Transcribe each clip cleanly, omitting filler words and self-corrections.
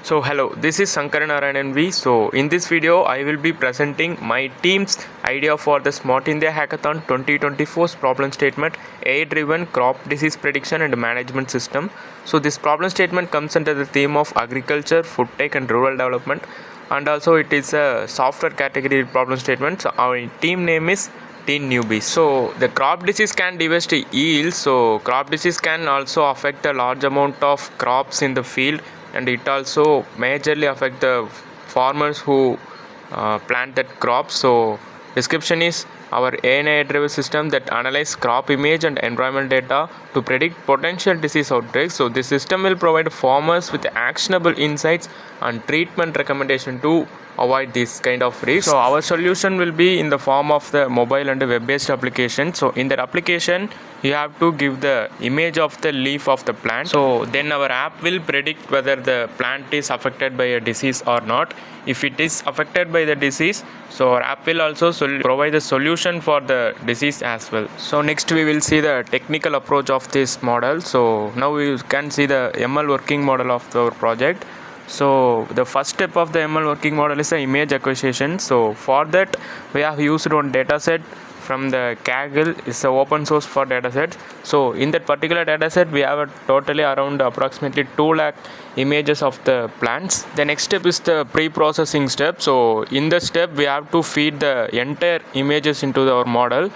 So hello, this is Sankaran NV. So in this video, I will be presenting my team's idea for the Smart India Hackathon 2024's problem statement, AI-driven crop disease prediction and management system. So this problem statement comes under the theme of agriculture, food tech and rural development, and also it is a software category problem statement. So our team name is NEWBIES. So the crop disease can devastate yields. So crop disease can also affect a large amount of crops in the field, and it also majorly affect the farmers who plant that crop. So description is our AI driven system that analyze crop image and environment data to predict potential disease outbreaks. So this system will provide farmers with actionable insights and treatment recommendation to avoid this kind of risk. So our solution will be in the form of the mobile and web based application. So in that application you have to give the image of the leaf of the plant. So then our app will predict whether the plant is affected by a disease or not. If it is affected by the disease, so our app will also provide the solution for the disease as well. So next we will see the technical approach of this model. So now we can see the ML working model of our project. So the first step of the ML working model is the image acquisition. So for that we have used one dataset from the Kaggle. It's an open source for datasets. So in that particular dataset we have a totally around approximately 2 lakh images of the plants. The next step is the pre-processing step. So in the step we have to feed the entire images into our model.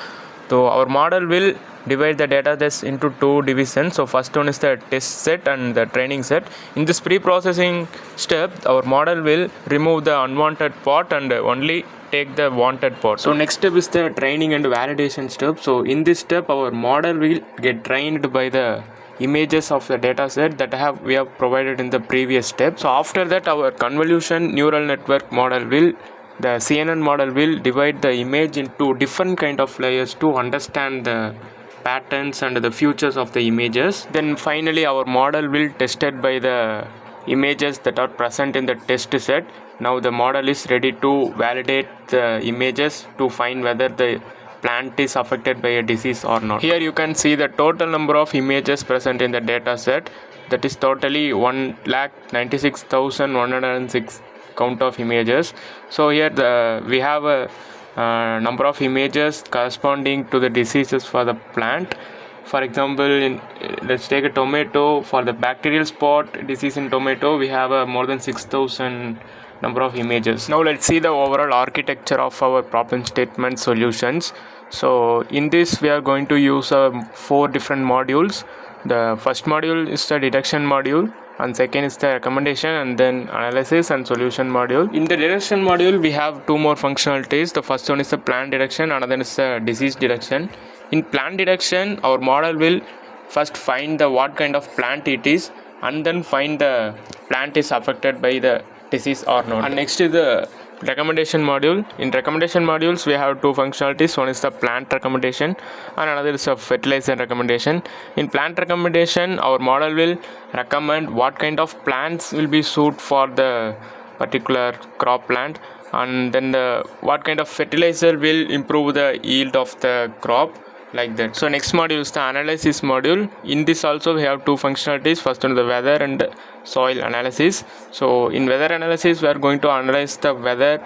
So our model will divide the data into two divisions. So first one is the test set and the training set. In this pre-processing step our model will remove the unwanted part and only take the wanted part. So next step is the training and validation step. So in this step our model will get trained by the images of the data set that we have provided in the previous step. So after that our convolution neural network model the CNN model will divide the image into different kind of layers to understand the patterns and the features of the images. Then finally our model will tested by the images that are present in the test set. Now the model is ready to validate the images to find whether the plant is affected by a disease or not. Here you can see the total number of images present in the data set. That is totally 1,96,106 count of images. So here we have a number of images corresponding to the diseases for the plant. For example, let's take a tomato. For the bacterial spot disease in tomato we have more than 6,000 number of images. Now let's see the overall architecture of our problem statement solutions. So in this we are going to use 4 different modules. The first module is the detection module, and second is the recommendation, and then analysis and solution module. In the detection module we have 2 more functionalities. The first one is the plant detection, another is the disease detection. In plant detection our model will first find the what kind of plant it is, and then find the plant is affected by the disease or not. And next is the recommendation module. In recommendation modules we have 2 functionalities. One is the plant recommendation and another is a fertilizer recommendation. In plant recommendation our model will recommend what kind of plants will be suited for the particular crop plant, and then what kind of fertilizer will improve the yield of the crop, like that. So next module is the analysis module. In this also we have 2 functionalities. First one is the weather and soil analysis. So in weather analysis we are going to analyze the weather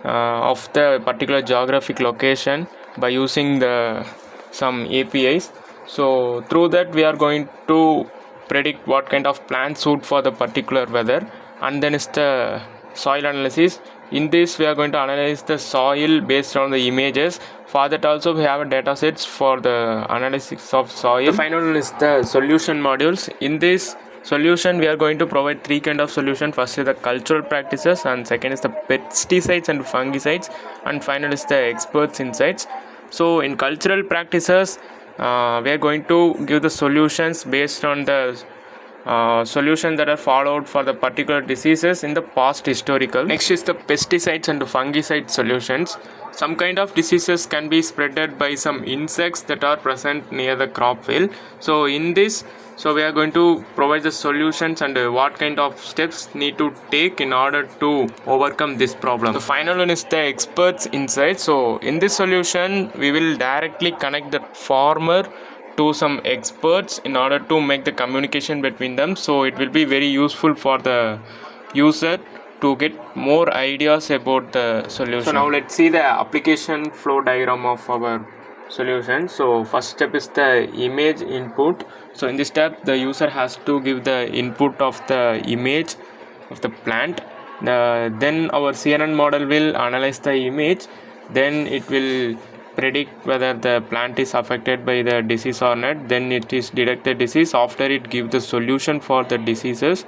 of the particular geographic location by using some APIs. So through that we are going to predict what kind of plants suit for the particular weather. And then is the soil analysis. In this we are going to analyze the soil based on the images. For that also we have data sets for the analysis of soil. The final one is the solution modules. In this solution we are going to provide 3 kind of solution. First is the cultural practices, and second is the pesticides and fungicides, and final is the experts insights. So in cultural practices we are going to give the solutions based on the solutions that are followed for the particular diseases in the past historical. Next is the pesticides and fungicide solutions. Some kind of diseases can be spreaded by some insects that are present near the crop field. So in this we are going to provide the solutions and what kind of steps need to take in order to overcome this problem. The final one is the experts insight. So in this solution we will directly connect the farmer to some experts in order to make the communication between them. So it will be very useful for the user to get more ideas about the solution. So now let's see the application flow diagram of our solution. So first step is the image input. So in this step the user has to give the input of the image of the plant. Then our CNN model will analyze the image, then it will predict whether the plant is affected by the disease or not. Then it is detect the disease, after it give the solution for the diseases.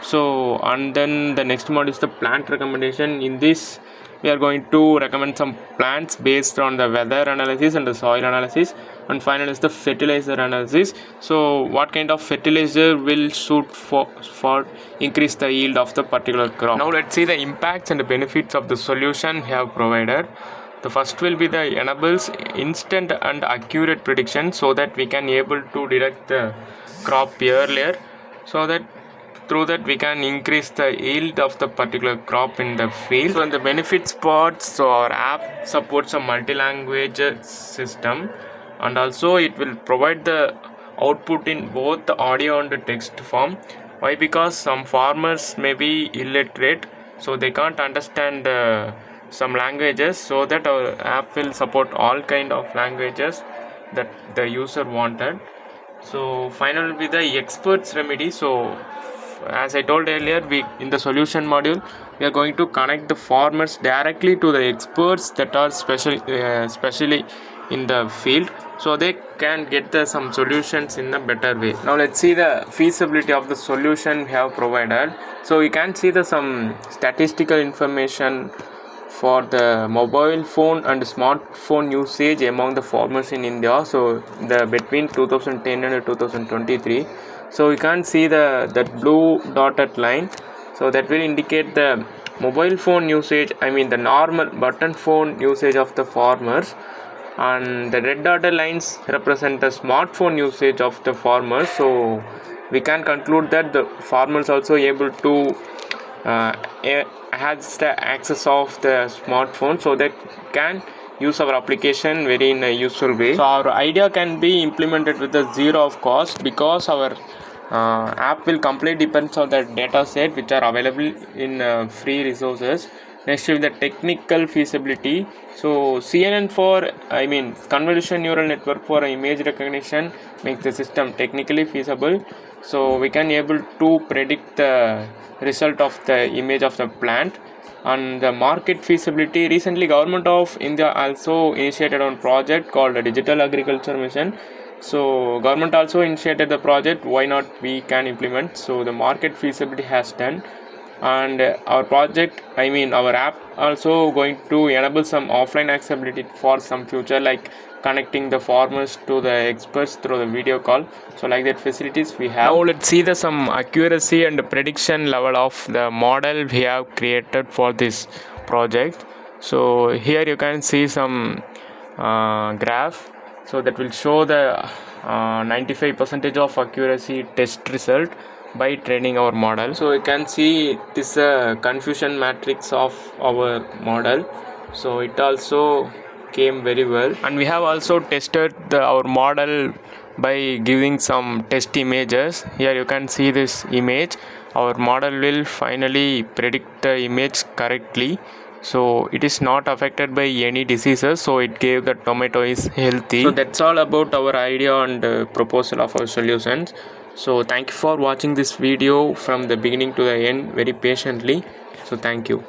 So and then the next mod is the plant recommendation. In this we are going to recommend some plants based on the weather analysis and the soil analysis, and final is the fertilizer analysis. So what kind of fertilizer will suit for increase the yield of the particular crop. Now let's see the impacts and the benefits of the solution we have provided. The first will be the enables instant and accurate prediction, so that we can able to detect the crop earlier, so that through that we can increase the yield of the particular crop in the field. So in the benefits part, so our app supports a multi-language system, and also it will provide the output in both the audio and the text form. Why? Because some farmers may be illiterate, so they can't understand some languages, so that our app will support all kind of languages that the user wanted. So final will be the experts remedy. So as I told earlier, we in the solution module we are going to connect the farmers directly to the experts that are specially in the field, so they can get some solutions in a better way. Now let's see the feasibility of the solution we have provided. So you can see some statistical information for the mobile phone and smartphone usage among the farmers in India. So the between 2010 and 2023. So you can see that blue dotted line. So that will indicate the mobile phone usage, I mean the normal button phone usage of the farmers, and the red dotted lines represent the smartphone usage of the farmers. So we can conclude that the farmers also able to has the access of the smartphone, so they can use our application very in a useful way. So our idea can be implemented with a zero of cost, because our app will completely depends on the data set which are available in free resources. Next is the technical feasibility. So CNN for convolution neural network for image recognition makes the system technically feasible, so we can able to predict the result of the image of the plant. And the market feasibility, recently government of India also initiated one project called the Digital Agriculture Mission. So government also initiated the project, why not we can implement. So the market feasibility has done, and our project, our app also going to enable some offline accessibility for some future, like connecting the farmers to the experts through the video call. So like that facilities we have. Now let's see some accuracy and prediction level of the model we have created for this project. So here you can see some graph, so that will show the 95% of accuracy test result by training our model. So you can see this confusion matrix of our model, so it also came very well. And we have also tested our model by giving some test images. Here you can see this image. Our model will finally predict the image correctly, so it is not affected by any diseases, so it gave the tomato is healthy. So that's all about our idea and proposal of our solutions. So thank you for watching this video from the beginning to the end very patiently. So thank you.